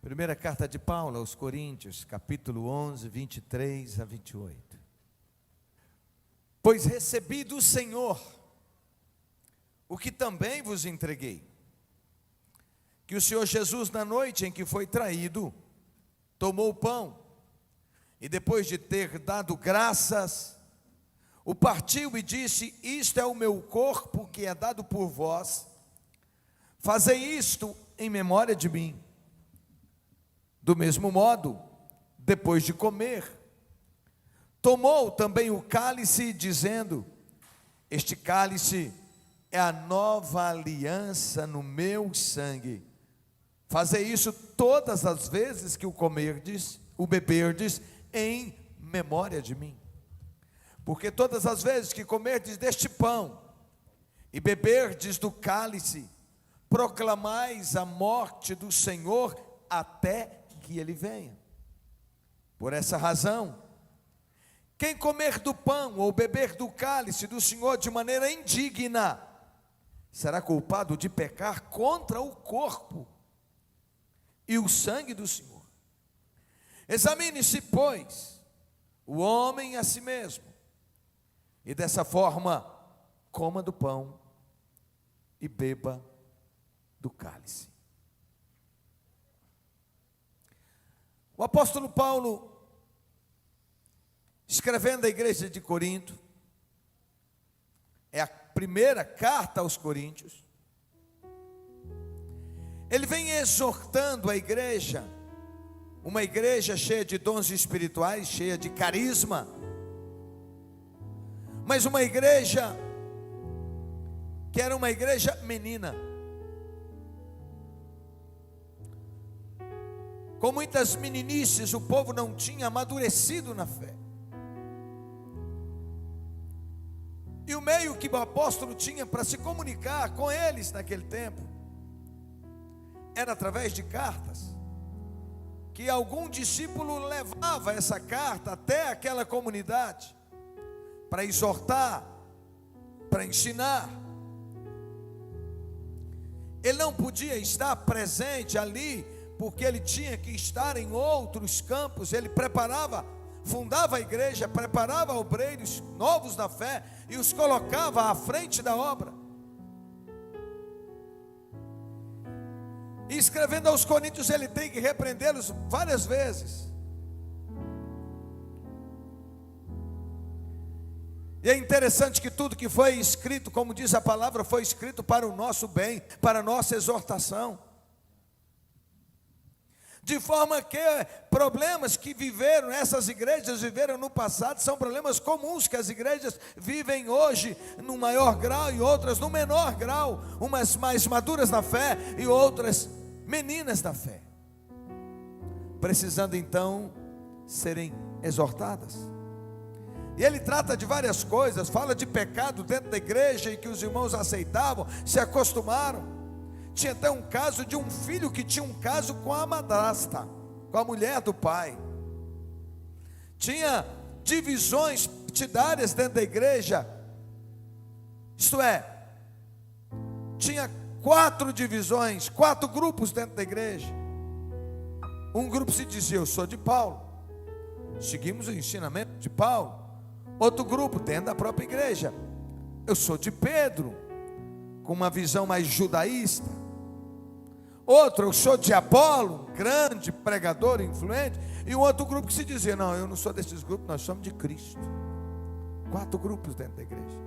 Primeira carta de Paulo aos Coríntios, capítulo 11, 23 a 28. Pois recebi do Senhor o que também vos entreguei, que o Senhor Jesus, na noite em que foi traído, tomou o pão, e depois de ter dado graças, o partiu e disse: isto é o meu corpo que é dado por vós, fazei isto em memória de mim. Do mesmo modo, depois de comer, tomou também o cálice, dizendo: este cálice é a nova aliança no meu sangue. Fazei isso todas as vezes que o beberdes, em memória de mim. Porque todas as vezes que comerdes deste pão e beberdes do cálice, proclamais a morte do Senhor até que ele venha. Por essa razão, quem comer do pão ou beber do cálice do Senhor de maneira indigna, será culpado de pecar contra o corpo e o sangue do Senhor. Examine-se, pois, o homem a si mesmo, e dessa forma coma do pão e beba do cálice. O apóstolo Paulo, escrevendo à igreja de Corinto, é a primeira carta aos Coríntios, ele vem exortando a igreja, uma igreja cheia de dons espirituais, cheia de carisma, mas uma igreja que era uma igreja menina, com muitas meninices. O povo não tinha amadurecido na fé, e o meio que o apóstolo tinha para se comunicar com eles naquele tempo era através de cartas, que algum discípulo levava essa carta até aquela comunidade, para exortar, para ensinar. Ele não podia estar presente ali, porque ele tinha que estar em outros campos. Ele fundava a igreja, preparava obreiros novos da fé, e os colocava à frente da obra. E escrevendo aos Coríntios, ele tem que repreendê-los várias vezes. E é interessante que tudo que foi escrito, como diz a palavra, foi escrito para o nosso bem, para a nossa exortação. De forma que problemas que essas igrejas viveram no passado, são problemas comuns que as igrejas vivem hoje, no maior grau e outras no menor grau, umas mais maduras na fé e outras meninas da fé, precisando então serem exortadas. E ele trata de várias coisas, fala de pecado dentro da igreja, e que os irmãos aceitavam, se acostumaram. Tinha até um caso de um filho que tinha um caso com a madrasta, com a mulher do pai. Tinha divisões partidárias dentro da igreja, isto é, tinha 4 divisões, 4 grupos dentro da igreja. Um grupo se dizia: eu sou de Paulo, seguimos o ensinamento de Paulo. Outro grupo, dentro da própria igreja: eu sou de Pedro, com uma visão mais judaísta. Outro: eu sou de Apolo, grande pregador, influente. E um outro grupo que se dizia: não, eu não sou desses grupos, nós somos de Cristo. 4 grupos dentro da igreja.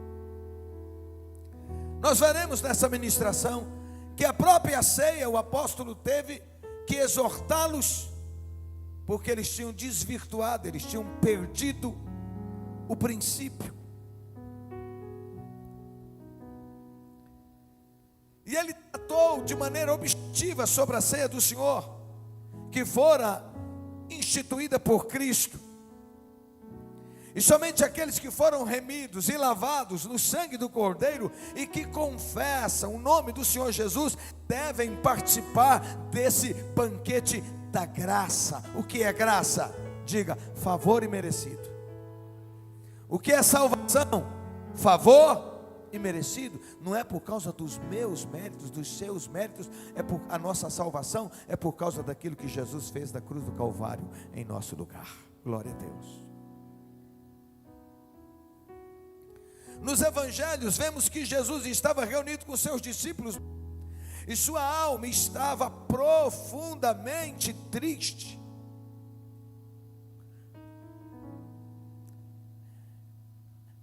Nós veremos nessa ministração que a própria ceia, o apóstolo teve que exortá-los, porque eles tinham desvirtuado, eles tinham perdido o princípio. E ele tratou de maneira objetiva sobre a ceia do Senhor, que fora instituída por Cristo. E somente aqueles que foram remidos e lavados no sangue do Cordeiro e que confessam o nome do Senhor Jesus devem participar desse banquete da graça. O que é graça? Diga: favor imerecido. O que é salvação? Favor imerecido, não é por causa dos meus méritos, dos seus méritos, a nossa salvação é por causa daquilo que Jesus fez na cruz do Calvário em nosso lugar. Glória a Deus. Nos evangelhos vemos que Jesus estava reunido com seus discípulos e sua alma estava profundamente triste.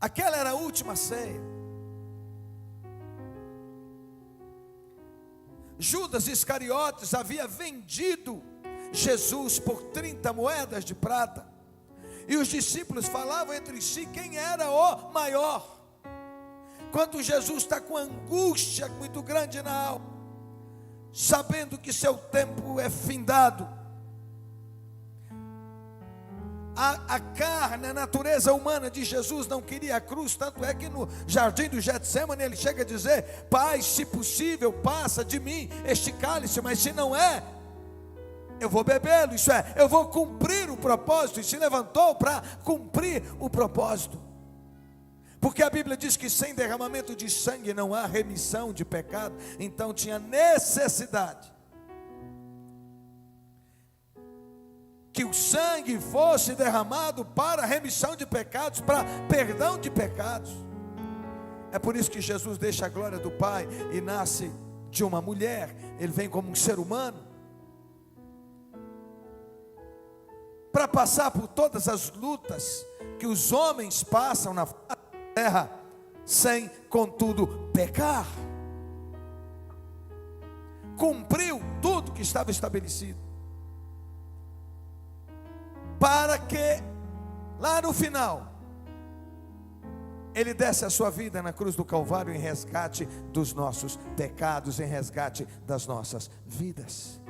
Aquela era a última ceia. Judas Iscariotes havia vendido Jesus por 30 moedas de prata. E os discípulos falavam entre si quem era o maior. Quando Jesus está com angústia muito grande na alma, sabendo que seu tempo é findado, a carne, a natureza humana de Jesus não queria a cruz, tanto é que no jardim do Getsemane ele chega a dizer: Pai, se possível, passa de mim este cálice, mas se não é, eu vou bebê-lo, isso é, eu vou cumprir o propósito. E se levantou para cumprir o propósito, porque a Bíblia diz que sem derramamento de sangue não há remissão de pecado. Então tinha necessidade que o sangue fosse derramado para remissão de pecados, para perdão de pecados. É por isso que Jesus deixa a glória do Pai e nasce de uma mulher. Ele vem como um ser humano para passar por todas as lutas que os homens passam na terra, sem contudo pecar. Cumpriu tudo que estava estabelecido, para que lá no final ele desse a sua vida na cruz do Calvário em resgate dos nossos pecados, em resgate das nossas vidas.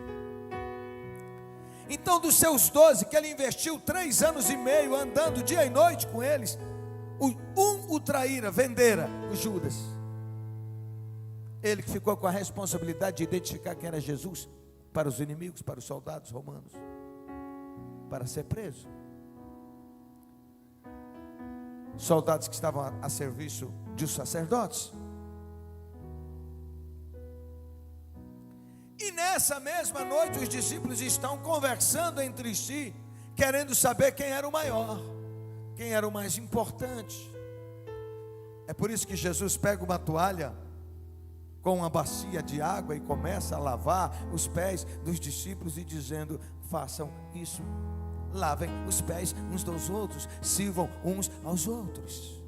Então, dos seus 12, que ele investiu 3 anos e meio andando dia e noite com eles, o traíra, vendera, o Judas. Ele que ficou com a responsabilidade de identificar quem era Jesus para os inimigos, para os soldados romanos, para ser preso. Soldados que estavam a serviço de sacerdotes. E nessa mesma noite os discípulos estão conversando entre si, querendo saber quem era o maior, quem era o mais importante. É por isso que Jesus pega uma toalha com uma bacia de água e começa a lavar os pés dos discípulos e dizendo: façam isso, lavem os pés uns dos outros, sirvam uns aos outros.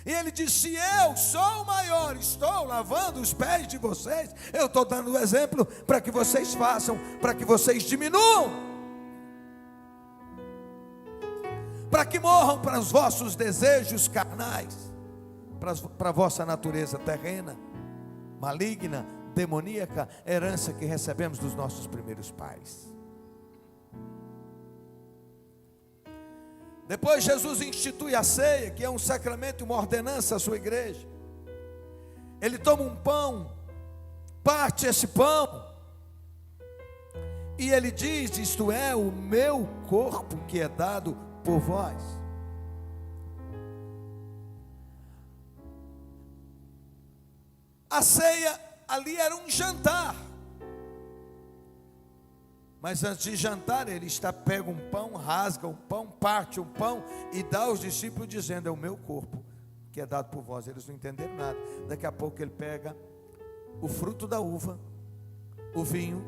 E ele disse: se eu sou o maior, estou lavando os pés de vocês, eu estou dando o exemplo para que vocês façam, para que vocês diminuam, para que morram para os vossos desejos carnais, para a vossa natureza terrena, maligna, demoníaca, herança que recebemos dos nossos primeiros pais. Depois Jesus institui a ceia, que é um sacramento e uma ordenança à sua igreja. Ele toma um pão, parte esse pão, e ele diz: isto é o meu corpo que é dado por vós. A ceia ali era um jantar. Mas antes de jantar, ele pega um pão, rasga um pão, parte um pão e dá aos discípulos dizendo: é o meu corpo que é dado por vós. Eles não entenderam nada. Daqui a pouco ele pega o fruto da uva, o vinho,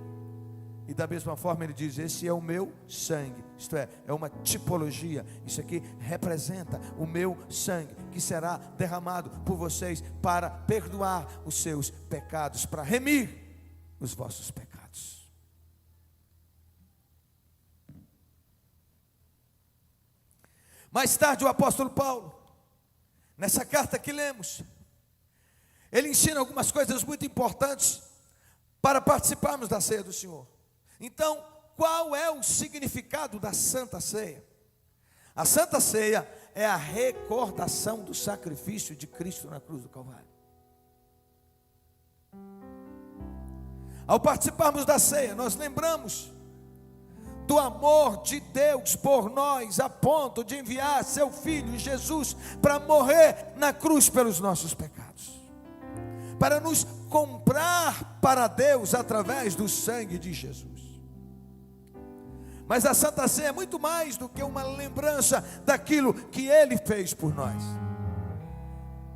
e da mesma forma ele diz: esse é o meu sangue. Isto é uma tipologia. Isso aqui representa o meu sangue, que será derramado por vocês para perdoar os seus pecados, para remir os vossos pecados. Mais tarde o apóstolo Paulo, nessa carta que lemos, ele ensina algumas coisas muito importantes para participarmos da ceia do Senhor. Então, qual é o significado da Santa Ceia? A Santa Ceia é a recordação do sacrifício de Cristo na cruz do Calvário. Ao participarmos da ceia, nós lembramos do amor de Deus por nós, a ponto de enviar seu Filho Jesus para morrer na cruz pelos nossos pecados, para nos comprar para Deus através do sangue de Jesus. Mas a Santa Ceia é muito mais do que uma lembrança daquilo que Ele fez por nós.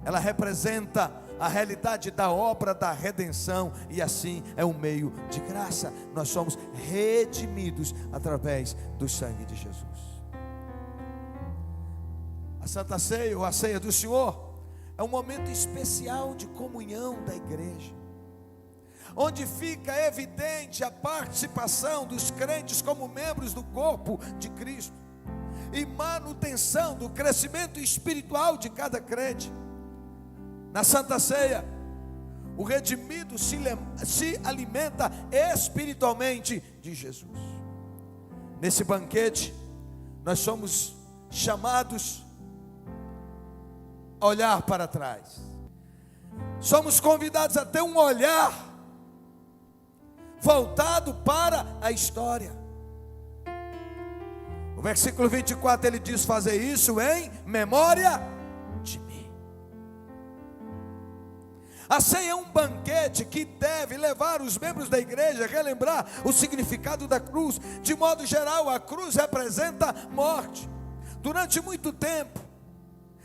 Ela representa a realidade da obra da redenção, e assim é um meio de graça. Nós somos redimidos através do sangue de Jesus. A Santa Ceia, ou a Ceia do Senhor, é um momento especial de comunhão da igreja, onde fica evidente a participação dos crentes como membros do corpo de Cristo, e manutenção do crescimento espiritual de cada crente. Na Santa Ceia, o redimido se alimenta espiritualmente de Jesus. Nesse banquete, nós somos chamados a olhar para trás. Somos convidados a ter um olhar voltado para a história. O versículo 24 ele diz: fazer isso em memória de mim. A ceia é um banquete que deve levar os membros da igreja a relembrar o significado da cruz. De modo geral, a cruz representa morte. Durante muito tempo,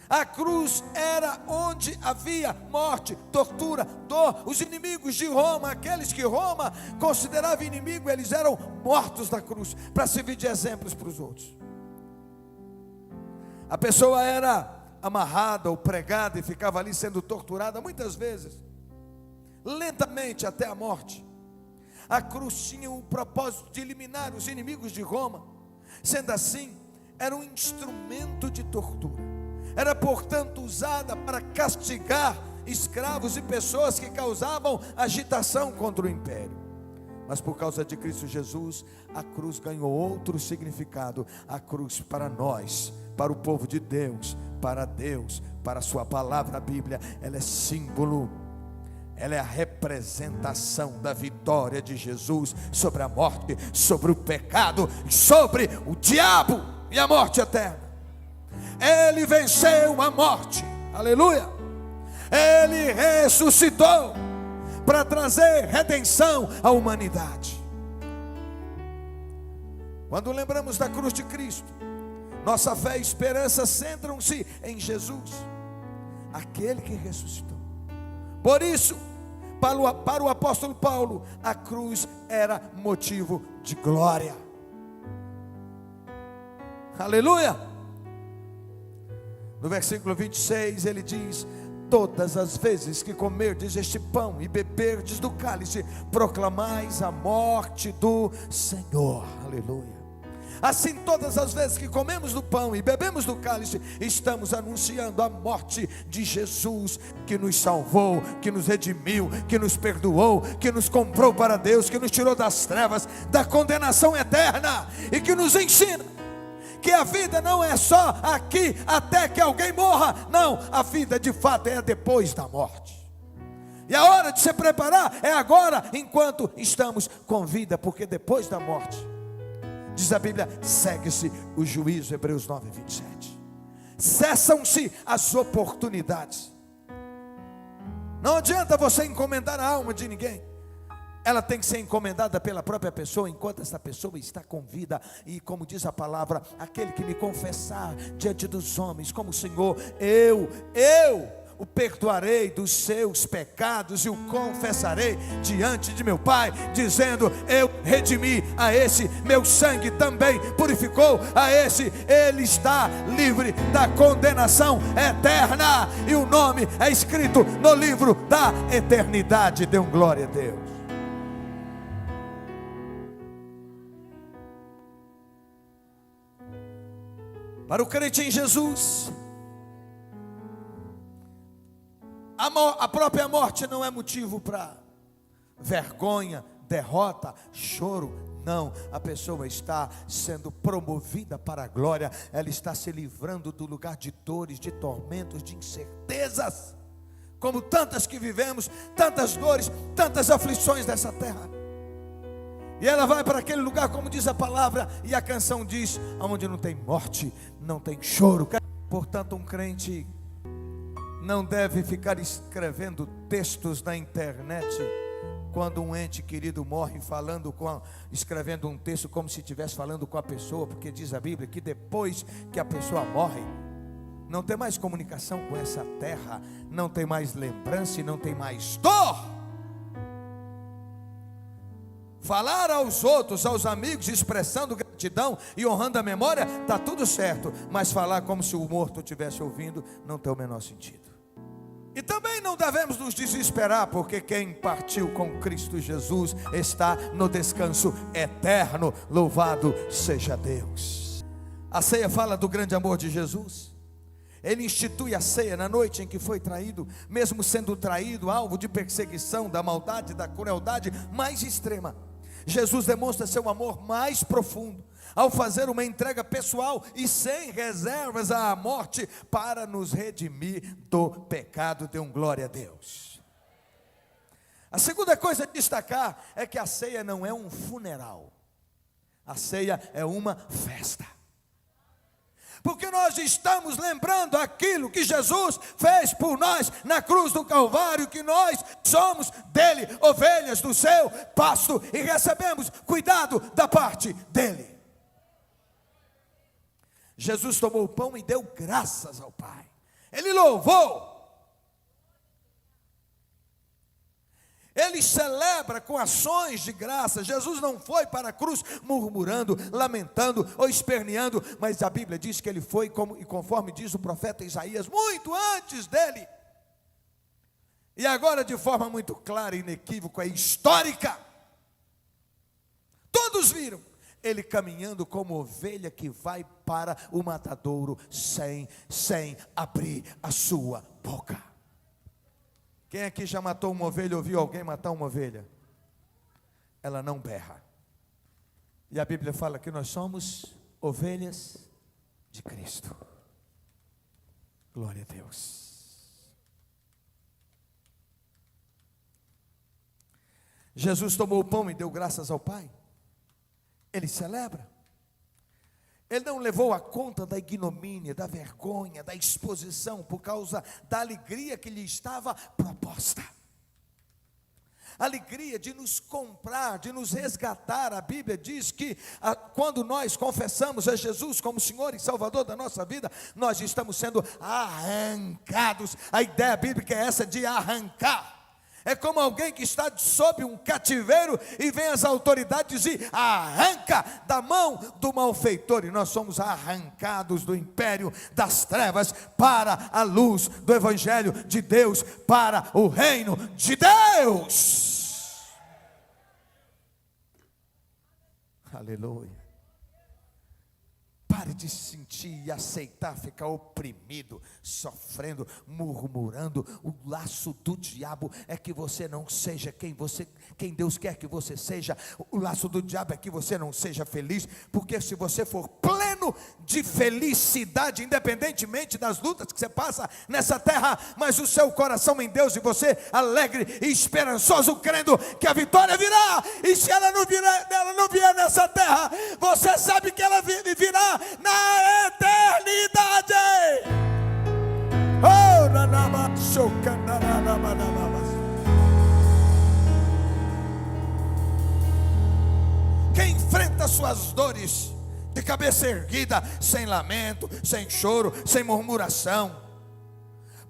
a cruz era onde havia morte, tortura, dor. Os inimigos de Roma, aqueles que Roma considerava inimigo, eles eram mortos na cruz, para servir de exemplos para os outros. A pessoa era amarrada ou pregada e ficava ali sendo torturada, muitas vezes, lentamente até a morte. A cruz tinha o propósito de eliminar os inimigos de Roma. Sendo assim, era um instrumento de tortura. Era, portanto, usada para castigar escravos e pessoas que causavam agitação contra o império. Mas por causa de Cristo Jesus, a cruz ganhou outro significado. A cruz para nós, para o povo de Deus, para a sua palavra, a Bíblia, ela é símbolo, ela é a representação da vitória de Jesus sobre a morte, sobre o pecado, sobre o diabo e a morte eterna. Ele venceu a morte, aleluia. Ele ressuscitou para trazer redenção à humanidade. Quando lembramos da cruz de Cristo, nossa fé e esperança centram-se em Jesus, aquele que ressuscitou. Por isso, para o apóstolo Paulo, a cruz era motivo de glória. Aleluia! No versículo 26 ele diz: todas as vezes que comerdes este pão e beberdes do cálice, proclamais a morte do Senhor. Aleluia. Assim, todas as vezes que comemos do pão e bebemos do cálice, estamos anunciando a morte de Jesus, que nos salvou, que nos redimiu, que nos perdoou, que nos comprou para Deus, que nos tirou das trevas, da condenação eterna, e que nos ensina que a vida não é só aqui até que alguém morra. Não, a vida de fato é depois da morte. E a hora de se preparar é agora, enquanto estamos com vida, porque depois da morte, diz a Bíblia, segue-se o juízo. Hebreus 9, 27. Cessam-se as oportunidades. Não adianta você encomendar a alma de ninguém. Ela tem que ser encomendada pela própria pessoa, enquanto essa pessoa está com vida. E como diz a palavra, aquele que me confessar diante dos homens como o Senhor, eu o perdoarei dos seus pecados e o confessarei diante de meu Pai, dizendo: eu redimi a esse, meu sangue também purificou a esse. Ele está livre da condenação eterna, e o nome é escrito no livro da eternidade. Dê glória a Deus. Para o crente em Jesus, a própria morte não é motivo para vergonha, derrota, choro. Não, a pessoa está sendo promovida para a glória. Ela está se livrando do lugar de dores, de tormentos, de incertezas, como tantas que vivemos, tantas dores, tantas aflições dessa terra. E ela vai para aquele lugar, como diz a palavra, e a canção diz: onde não tem morte, não tem choro. Portanto, um crente não deve ficar escrevendo textos na internet quando um ente querido morre, escrevendo um texto como se estivesse falando com a pessoa, porque diz a Bíblia que depois que a pessoa morre, não tem mais comunicação com essa terra, não tem mais lembrança e não tem mais dor. Falar aos outros, aos amigos, expressando gratidão e honrando a memória, está tudo certo. Mas falar como se o morto estivesse ouvindo, não tem o menor sentido. E também não devemos nos desesperar, porque quem partiu com Cristo Jesus está no descanso eterno. Louvado seja Deus. A ceia fala do grande amor de Jesus. Ele institui a ceia na noite em que foi traído, mesmo sendo traído, alvo de perseguição, da maldade, da crueldade mais extrema. Jesus demonstra seu amor mais profundo ao fazer uma entrega pessoal e sem reservas à morte para nos redimir do pecado. Dê glória a Deus. A segunda coisa a destacar é que a ceia não é um funeral. A ceia é uma festa. Porque nós estamos lembrando aquilo que Jesus fez por nós na cruz do Calvário, que nós somos dele, ovelhas do seu pasto, e recebemos cuidado da parte dele. Jesus tomou o pão e deu graças ao Pai. Ele louvou. Ele celebra com ações de graça. Jesus não foi para a cruz murmurando, lamentando ou esperneando, mas a Bíblia diz que ele foi, conforme diz o profeta Isaías, muito antes dele. E agora, de forma muito clara, inequívoca e histórica, todos viram ele caminhando como ovelha que vai para o matadouro sem abrir a sua boca. Quem aqui já matou uma ovelha, ouviu alguém matar uma ovelha? Ela não berra. E a Bíblia fala que nós somos ovelhas de Cristo. Glória a Deus. Jesus tomou o pão e deu graças ao Pai. Ele celebra. Ele não levou a conta da ignomínia, da vergonha, da exposição, por causa da alegria que lhe estava proposta. Alegria de nos comprar, de nos resgatar. A Bíblia diz que quando nós confessamos a Jesus como Senhor e Salvador da nossa vida, nós estamos sendo arrancados. A ideia bíblica é essa de arrancar. É como alguém que está sob um cativeiro e vem as autoridades e arranca da mão do malfeitor. E nós somos arrancados do império das trevas para a luz do Evangelho de Deus, para o reino de Deus. Aleluia. Pare de se sentir e aceitar ficar oprimido, sofrendo, murmurando. O laço do diabo é que você não seja quem Deus quer que você seja. O laço do diabo é que você não seja feliz, porque se você for pleno de felicidade, independentemente das lutas que você passa nessa terra, mas o seu coração em Deus e você alegre e esperançoso, crendo que a vitória virá, e se ela não vier nessa terra, você sabe que ela virá na eternidade. Quem enfrenta suas dores de cabeça erguida, sem lamento, sem choro, sem murmuração.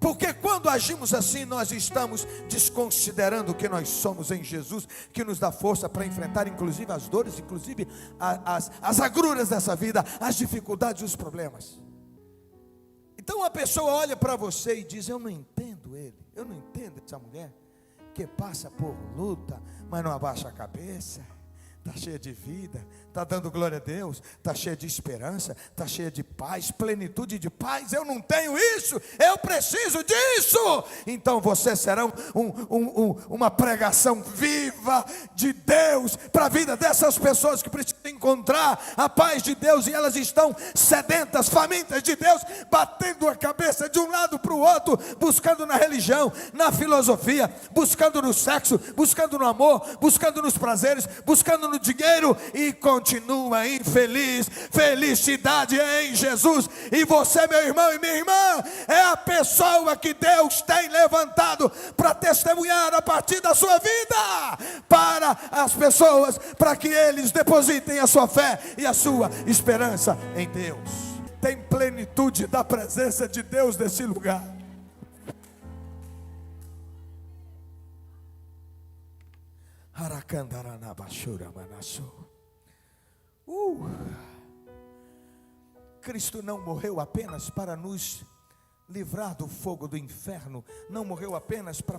Porque quando agimos assim, nós estamos desconsiderando que nós somos em Jesus, que nos dá força para enfrentar inclusive as dores, inclusive as agruras dessa vida, as dificuldades e os problemas. Então a pessoa olha para você e diz: eu não entendo ele, eu não entendo essa mulher que passa por luta, mas não abaixa a cabeça. Está cheia de vida, está dando glória a Deus, está cheia de esperança, está cheia de paz, plenitude de paz. Eu não tenho isso, eu preciso disso. Então você será uma pregação viva de Deus para a vida dessas pessoas que precisam encontrar a paz de Deus, e elas estão sedentas, famintas de Deus, batendo a cabeça de um lado para o outro, buscando na religião, na filosofia, buscando no sexo, buscando no amor, buscando nos prazeres, buscando no dinheiro, e continua infeliz. Felicidade é em Jesus, e você, meu irmão e minha irmã, é a pessoa que Deus tem levantado para testemunhar a partir da sua vida para as pessoas, para que eles depositem a sua fé e a sua esperança em Deus. Tem plenitude da presença de Deus nesse lugar. Cristo não morreu apenas para nos livrar do fogo do inferno, não morreu apenas para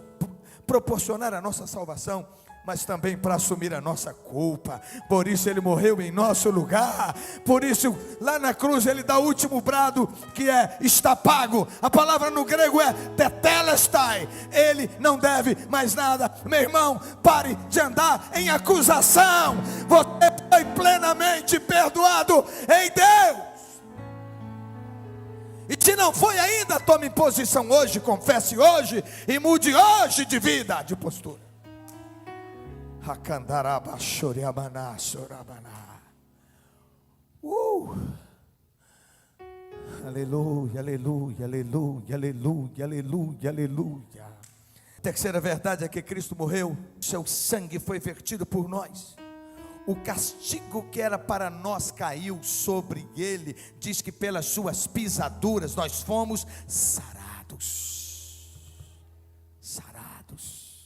proporcionar a nossa salvação, mas também para assumir a nossa culpa. Por isso ele morreu em nosso lugar. Por isso lá na cruz ele dá o último brado, que é: está pago. A palavra no grego é tetelestai. Ele não deve mais nada. Meu irmão, pare de andar em acusação. Você foi plenamente perdoado em Deus. E se não foi ainda, tome posição hoje, confesse hoje e mude hoje de vida, de postura. Aleluia, aleluia, aleluia, aleluia, aleluia, aleluia. A terceira verdade é que Cristo morreu, seu sangue foi vertido por nós. O castigo que era para nós caiu sobre ele. Diz que pelas suas pisaduras nós fomos sarados. Sarados.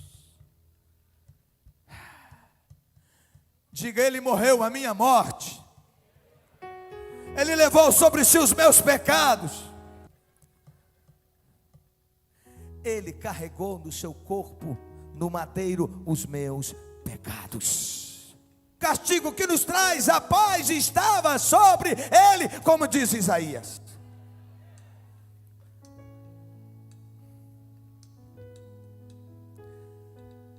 Diga: ele morreu a minha morte. Ele levou sobre si os meus pecados. Ele carregou no seu corpo, no madeiro, os meus pecados. Castigo que nos traz a paz estava sobre ele, como diz Isaías.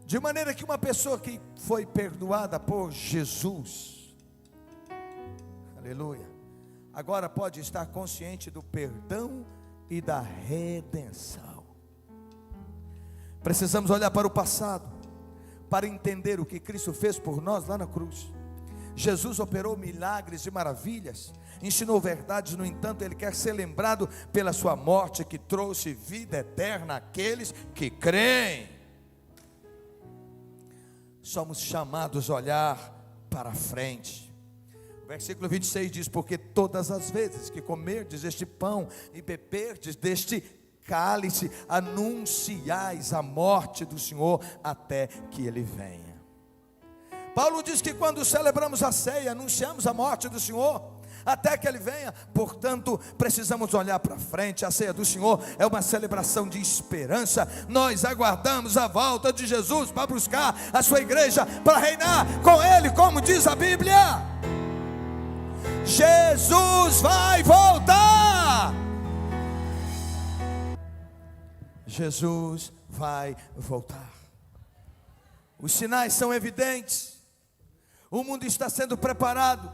De maneira que uma pessoa que foi perdoada por Jesus, aleluia, agora pode estar consciente do perdão e da redenção. Precisamos olhar para o passado para entender o que Cristo fez por nós lá na cruz. Jesus operou milagres e maravilhas, ensinou verdades. No entanto, ele quer ser lembrado pela sua morte, que trouxe vida eterna àqueles que creem. Somos chamados a olhar para frente. O versículo 26 diz: porque todas as vezes que comerdes este pão e beberdes deste cálice, anunciais a morte do Senhor até que ele venha. Paulo diz que quando celebramos a ceia, anunciamos a morte do Senhor até que ele venha. Portanto, precisamos olhar para frente. A ceia do Senhor é uma celebração de esperança. Nós aguardamos a volta de Jesus para buscar a sua igreja, para reinar com ele, como diz a Bíblia. Jesus vai voltar. Jesus vai voltar. Os sinais são evidentes. O mundo está sendo preparado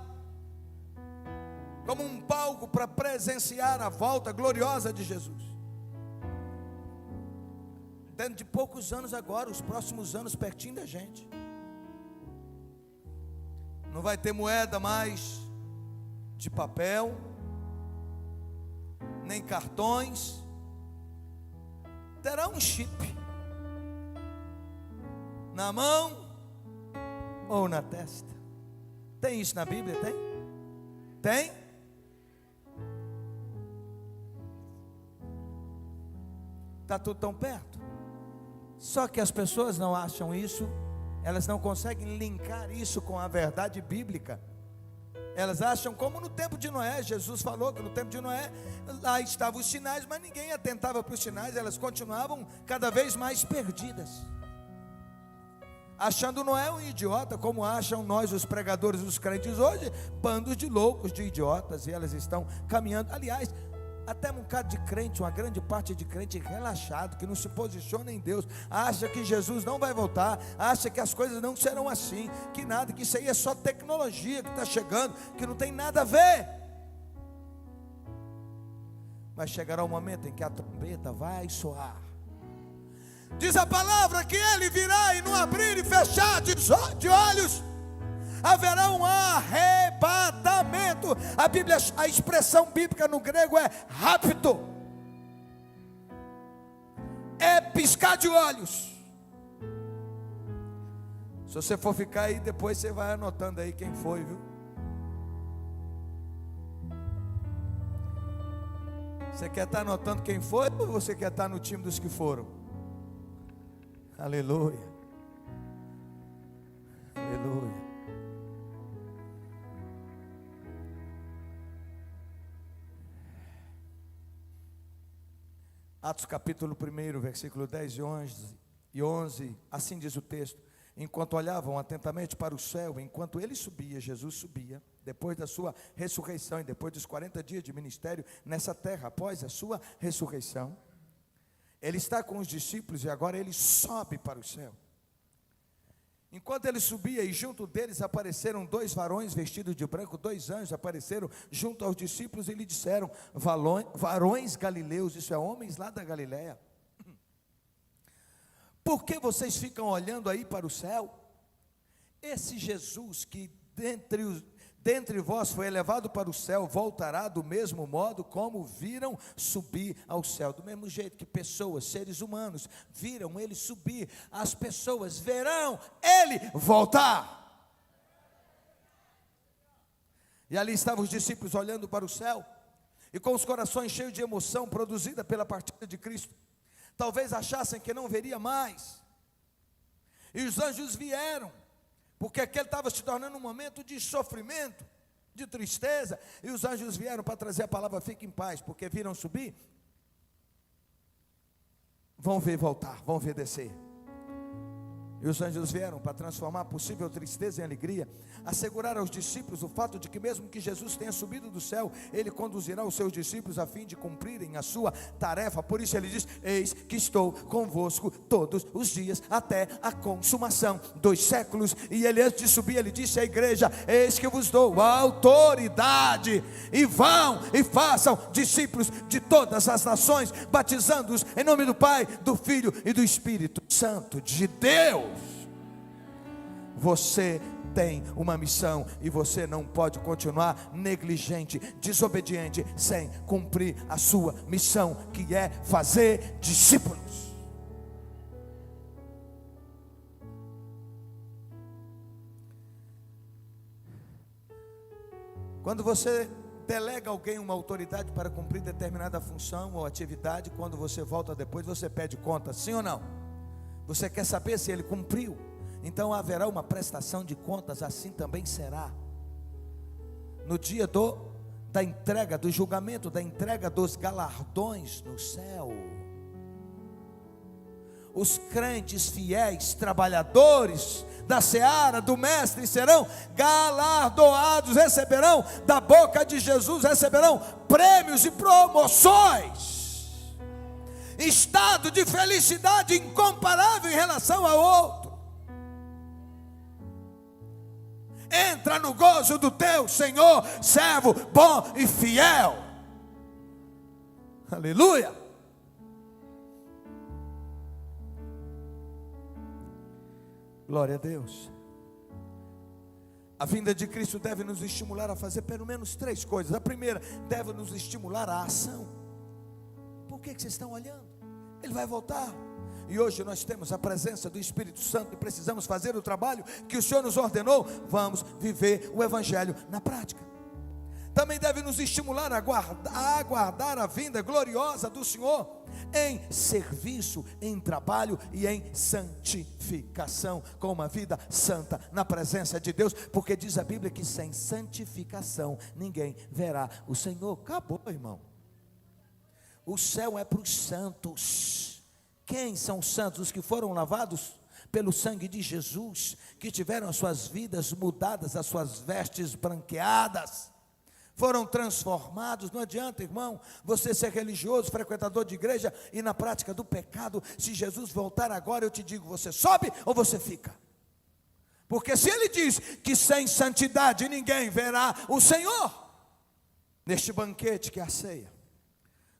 como um palco para presenciar a volta gloriosa de Jesus. Dentro de poucos anos agora, os próximos anos pertinho da gente. Não vai ter moeda mais de papel, nem cartões. Terá um chip na mão ou na testa. Tem isso na Bíblia? Tem? Tem? Está tudo tão perto. Só que as pessoas não acham isso, elas não conseguem linkar isso com a verdade bíblica. Elas acham como no tempo de Noé. Jesus falou que no tempo de Noé, lá estavam os sinais, mas ninguém atentava para os sinais. Elas continuavam cada vez mais perdidas, achando Noé um idiota, como acham nós, os pregadores, os crentes hoje, bandos de loucos, de idiotas. E elas estão caminhando. Aliás, Até um bocado de crente, uma grande parte de crente relaxado, que não se posiciona em Deus, acha que Jesus não vai voltar, acha que as coisas não serão assim, que nada, que isso aí é só tecnologia que está chegando, que não tem nada a ver. Mas chegará o momento em que a trombeta vai soar. Diz a palavra que ele virá e no abrir e fechar de olhos haverá um arrebatamento. A expressão bíblica no grego é rápido, é piscar de olhos. Se você for ficar aí, depois você vai anotando aí quem foi, viu? Você quer estar anotando quem foi, ou você quer estar no time dos que foram? Aleluia, aleluia. Atos capítulo 1, versículo 10 e 11, assim diz o texto: enquanto olhavam atentamente para o céu, enquanto ele subia, Jesus subia, depois da sua ressurreição e depois dos 40 dias de ministério nessa terra, após a sua ressurreição, ele está com os discípulos e agora ele sobe para o céu. Enquanto ele subia, e junto deles apareceram 2 varões vestidos de branco, 2 anjos apareceram junto aos discípulos e lhe disseram: varões galileus, isso é, homens lá da Galileia, por que vocês ficam olhando aí para o céu? Esse Jesus que dentre vós foi elevado para o céu, voltará do mesmo modo como viram subir ao céu. Do mesmo jeito que pessoas, seres humanos, viram ele subir, as pessoas verão ele voltar. E ali estavam os discípulos olhando para o céu, e com os corações cheios de emoção produzida pela partida de Cristo. Talvez achassem que não veria mais. E os anjos vieram, porque aquele estava se tornando um momento de sofrimento, de tristeza. E os anjos vieram para trazer a palavra: fique em paz, porque viram subir, vão ver voltar, vão ver descer. E os anjos vieram para transformar a possível tristeza em alegria, assegurar aos discípulos o fato de que mesmo que Jesus tenha subido do céu, ele conduzirá os seus discípulos a fim de cumprirem a sua tarefa. Por isso ele diz: eis que estou convosco todos os dias até a consumação dos séculos. E ele, antes de subir, ele disse à igreja: eis que vos dou a autoridade, e vão e façam discípulos de todas as nações, batizando-os em nome do Pai, do Filho e do Espírito Santo de Deus. Você tem uma missão e você não pode continuar negligente, desobediente, sem cumprir a sua missão, que é fazer discípulos. Quando você delega a alguém uma autoridade para cumprir determinada função ou atividade, quando você volta depois, você pede conta, sim ou não? Você quer saber se ele cumpriu? Então haverá uma prestação de contas, assim também será no dia da entrega, do julgamento, da entrega dos galardões no céu. Os crentes fiéis, trabalhadores da seara do mestre, serão galardoados, receberão da boca de Jesus, receberão prêmios e promoções, estado de felicidade incomparável em relação ao outro. Entra no gozo do teu Senhor, servo bom e fiel. Aleluia. Glória a Deus. A vinda de Cristo deve nos estimular a fazer pelo menos 3 coisas. A primeira, deve nos estimular à ação. Por que vocês estão olhando? Ele vai voltar. E hoje nós temos a presença do Espírito Santo e precisamos fazer o trabalho que o Senhor nos ordenou. Vamos viver o Evangelho na prática. Também deve nos estimular a aguardar a vinda gloriosa do Senhor em serviço, em trabalho e em santificação, com uma vida santa na presença de Deus, porque diz a Bíblia que sem santificação ninguém verá o Senhor. Acabou, irmão. O céu é para os santos. Quem são os santos? Os que foram lavados pelo sangue de Jesus, que tiveram as suas vidas mudadas, as suas vestes branqueadas. foram transformados. Não adianta, irmão, você ser religioso, frequentador de igreja e na prática do pecado. Se Jesus voltar agora, eu te digo, você sobe ou você fica? Porque se ele diz que sem santidade ninguém verá o Senhor, neste banquete que é a ceia,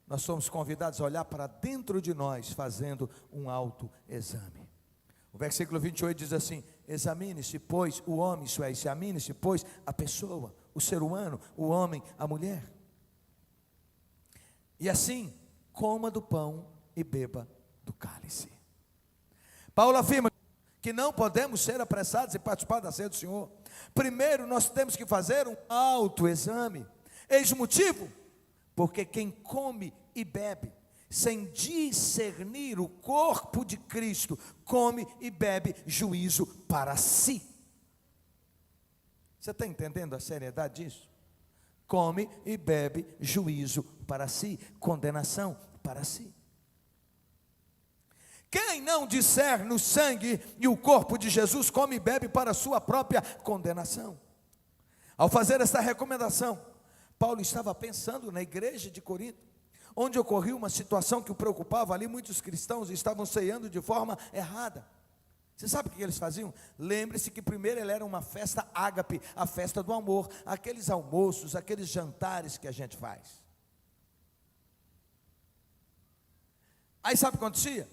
nós somos convidados a olhar para dentro de nós, fazendo um autoexame. O versículo 28 diz assim: examine-se, pois, o homem, isso é, examine-se, pois, a pessoa, o ser humano, o homem, a mulher. E assim, coma do pão e beba do cálice. Paulo afirma que não podemos ser apressados e participar da ceia do Senhor. Primeiro, nós temos que fazer um autoexame. Eis o motivo: porque quem come e bebe sem discernir o corpo de Cristo, come e bebe juízo para si. Você está entendendo a seriedade disso? Come e bebe juízo para si, condenação para si. Quem não discerne o sangue e o corpo de Jesus, come e bebe para a sua própria condenação. Ao fazer essa recomendação, Paulo estava pensando na igreja de Corinto, onde ocorreu uma situação que o preocupava ali. Muitos cristãos estavam ceando de forma errada. Você sabe o que eles faziam? Lembre-se que primeiro ele era uma festa ágape, a festa do amor, aqueles almoços, aqueles jantares que a gente faz. Aí sabe o que acontecia?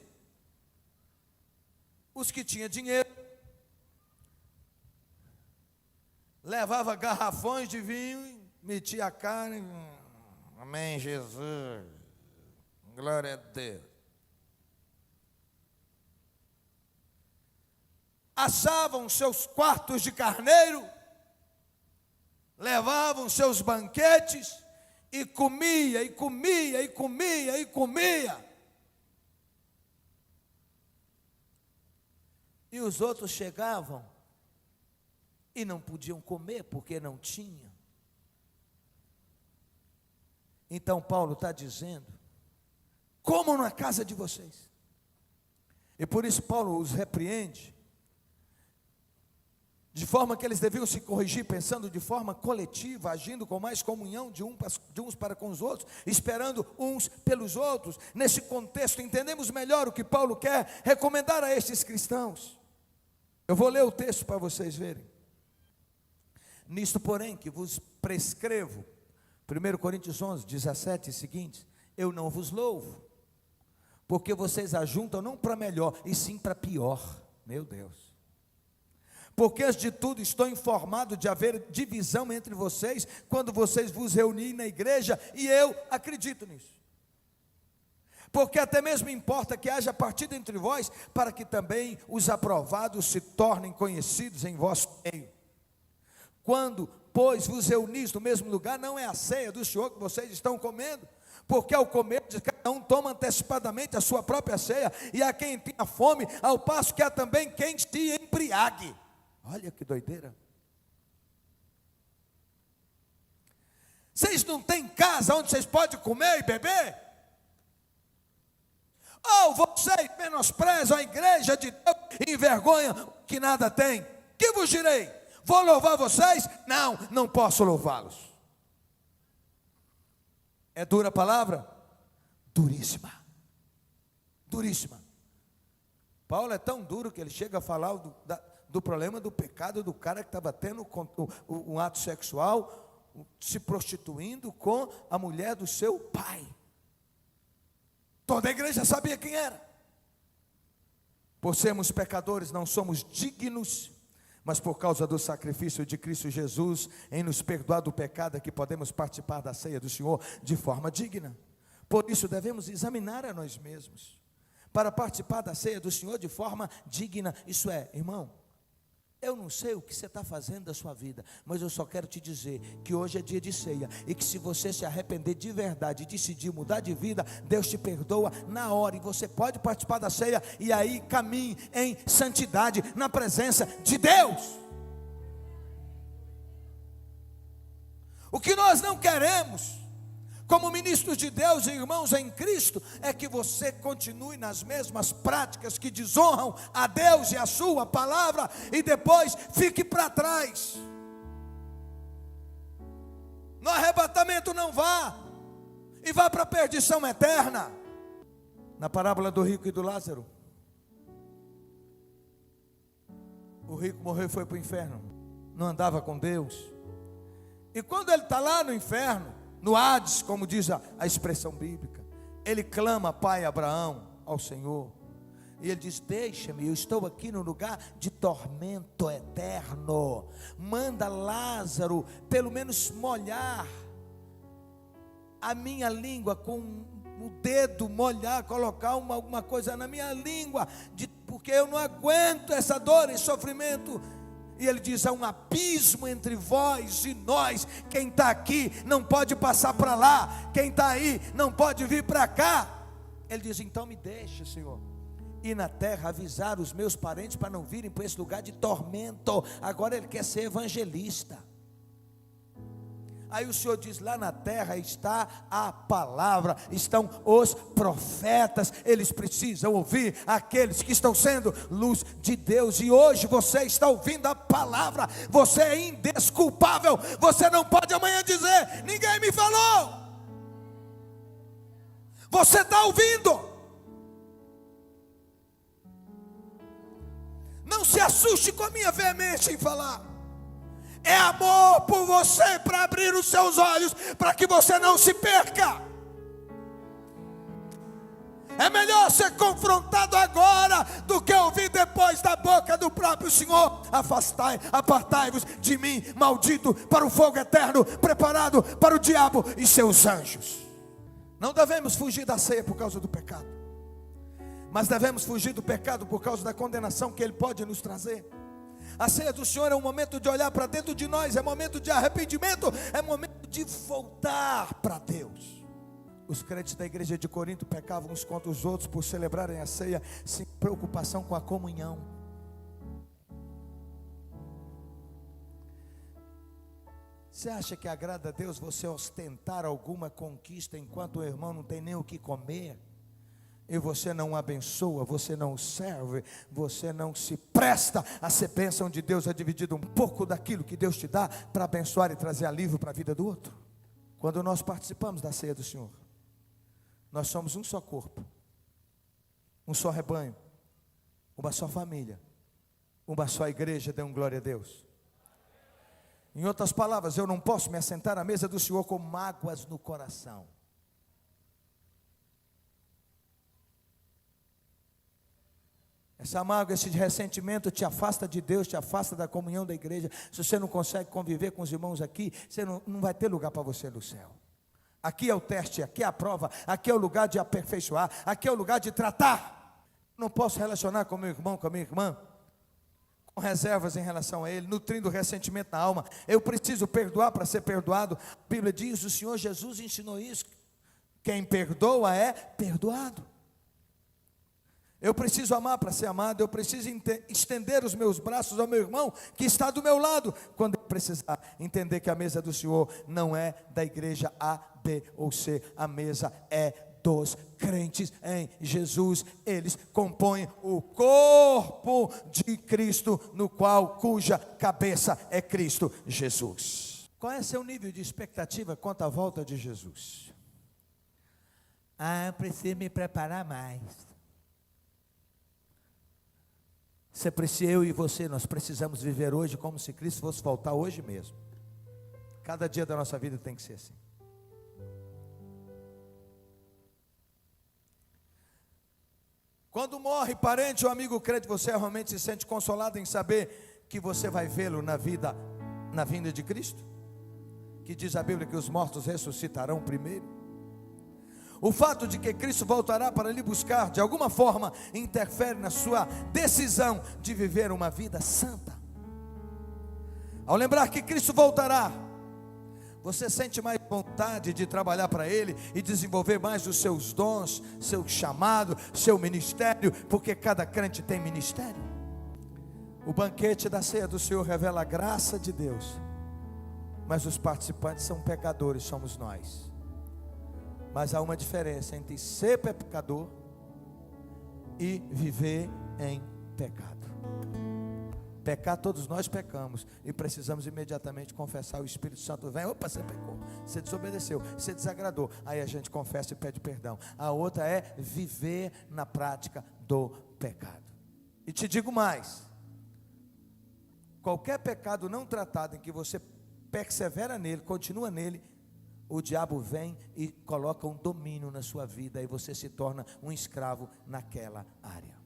Os que tinham dinheiro levava garrafões de vinho, metia a carne. Amém, Jesus, glória a Deus. Achavam seus quartos de carneiro, levavam seus banquetes e comia, e comia, e comia, e comia. E os outros chegavam e não podiam comer porque não tinham. Então Paulo está dizendo: comam na casa de vocês. E por isso Paulo os repreende, de forma que eles deviam se corrigir, pensando de forma coletiva, agindo com mais comunhão de uns para com os outros, esperando uns pelos outros. Nesse contexto, entendemos melhor o que Paulo quer recomendar a estes cristãos. Eu vou ler o texto para vocês verem. Nisto, porém, que vos prescrevo, 1 Coríntios 11, 17 e seguintes: eu não vos louvo, porque vocês ajuntam não para melhor, e sim para pior. Meu Deus. Porque antes de tudo estou informado de haver divisão entre vocês, quando vocês vos reunirem na igreja, e eu acredito nisso. Porque até mesmo importa que haja partido entre vós, para que também os aprovados se tornem conhecidos em vosso meio. Quando, pois, vos reunis no mesmo lugar, não é a ceia do Senhor que vocês estão comendo, porque ao comer, cada um toma antecipadamente a sua própria ceia, e há quem tenha fome, ao passo que há também quem se embriague. Olha que doideira. Vocês não têm casa onde vocês podem comer e beber? Ou vocês menosprezam a igreja de Deus e envergonham que nada tem? Que vos direi? Vou louvar vocês? Não, não posso louvá-los. É dura a palavra? Duríssima. Duríssima. Paulo é tão duro que ele chega a falar do problema do pecado do cara que estava tendo um ato sexual, se prostituindo com a mulher do seu pai. Toda a igreja sabia quem era. Por sermos pecadores, não somos dignos, mas por causa do sacrifício de Cristo Jesus, em nos perdoar do pecado, é que podemos participar da ceia do Senhor de forma digna. Por isso devemos examinar a nós mesmos, para participar da ceia do Senhor de forma digna. Isso é, irmão, eu não sei o que você está fazendo da sua vida, mas eu só quero te dizer que hoje é dia de ceia, e que se você se arrepender de verdade e decidir mudar de vida, Deus te perdoa na hora, e você pode participar da ceia, e aí caminhe em santidade na presença de Deus. O que nós não queremos, como ministros de Deus e irmãos em Cristo, é que você continue nas mesmas práticas que desonram a Deus e a sua palavra, e depois fique para trás. No arrebatamento, não vá, e vá para a perdição eterna. Na parábola do rico e do Lázaro, o rico morreu e foi para o inferno, não andava com Deus. E quando ele está lá no inferno, no Hades, como diz a expressão bíblica, ele clama, pai Abraão, ao Senhor. E ele diz: deixa-me, eu estou aqui no lugar de tormento eterno. Manda Lázaro, pelo menos molhar a minha língua com o dedo, molhar, colocar alguma coisa na minha língua, porque eu não aguento essa dor e sofrimento. E ele diz: há um abismo entre vós e nós. Quem está aqui não pode passar para lá, quem está aí não pode vir para cá. Ele diz: então me deixa, Senhor, ir na terra avisar os meus parentes para não virem para esse lugar de tormento. Agora ele quer ser evangelista. Aí o Senhor diz: lá na terra está a palavra, estão os profetas, eles precisam ouvir aqueles que estão sendo luz de Deus. E hoje você está ouvindo a palavra, você é indesculpável, você não pode amanhã dizer: ninguém me falou. Você está ouvindo. Não se assuste com a minha veemência em falar. É amor por você, para abrir os seus olhos, para que você não se perca. É melhor ser confrontado agora do que ouvir depois da boca do próprio Senhor: apartai-vos de mim, maldito, para o fogo eterno, preparado para o diabo e seus anjos. Não devemos fugir da ceia por causa do pecado, mas devemos fugir do pecado por causa da condenação que ele pode nos trazer. A ceia do Senhor é um momento de olhar para dentro de nós, é momento de arrependimento, é momento de voltar para Deus. Os crentes da igreja de Corinto pecavam uns contra os outros por celebrarem a ceia sem preocupação com a comunhão. Você acha que agrada a Deus você ostentar alguma conquista enquanto o irmão não tem nem o que comer? E você não abençoa, você não serve, você não se presta a ser bênção de Deus, é dividido um pouco daquilo que Deus te dá para abençoar e trazer alívio para a vida do outro. Quando nós participamos da ceia do Senhor, nós somos um só corpo, um só rebanho, uma só família, uma só igreja. Dê um glória a Deus. Em outras palavras, eu não posso me assentar à mesa do Senhor com mágoas no coração. Essa mágoa, esse ressentimento te afasta de Deus, te afasta da comunhão da igreja. Se você não consegue conviver com os irmãos aqui, você não vai ter lugar para você no céu. Aqui é o teste, aqui é a prova, aqui é o lugar de aperfeiçoar, aqui é o lugar de tratar. Não posso relacionar com meu irmão, com a minha irmã, com reservas em relação a ele, nutrindo ressentimento na alma. Eu preciso perdoar para ser perdoado. A Bíblia diz, o Senhor Jesus ensinou isso: quem perdoa é perdoado. Eu preciso amar para ser amado, eu preciso estender os meus braços ao meu irmão que está do meu lado, quando eu precisar entender que a mesa do Senhor não é da igreja A, B ou C, a mesa é dos crentes em Jesus. Eles compõem o corpo de Cristo, cuja cabeça é Cristo Jesus. Qual é seu nível de expectativa quanto à volta de Jesus? Eu preciso me preparar mais. Eu e você, nós precisamos viver hoje como se Cristo fosse voltar hoje mesmo. Cada dia da nossa vida tem que ser assim. Quando morre parente ou amigo crente, você realmente se sente consolado em saber que você vai vê-lo na vinda de Cristo? Que diz a Bíblia que os mortos ressuscitarão primeiro. O fato de que Cristo voltará para lhe buscar, de alguma forma, interfere na sua decisão de viver uma vida santa. Ao lembrar que Cristo voltará, você sente mais vontade de trabalhar para Ele e desenvolver mais os seus dons, seu chamado, seu ministério, porque cada crente tem ministério. O banquete da ceia do Senhor revela a graça de Deus, mas os participantes são pecadores, somos nós. Mas há uma diferença entre ser pecador e viver em pecado. Pecar, todos nós pecamos e precisamos imediatamente confessar. O Espírito Santo vem, opa, você pecou, você desobedeceu, você desagradou. Aí a gente confessa e pede perdão. A outra é viver na prática do pecado. E te digo mais: qualquer pecado não tratado em que você persevera nele, continua nele, o diabo vem e coloca um domínio na sua vida e você se torna um escravo naquela área.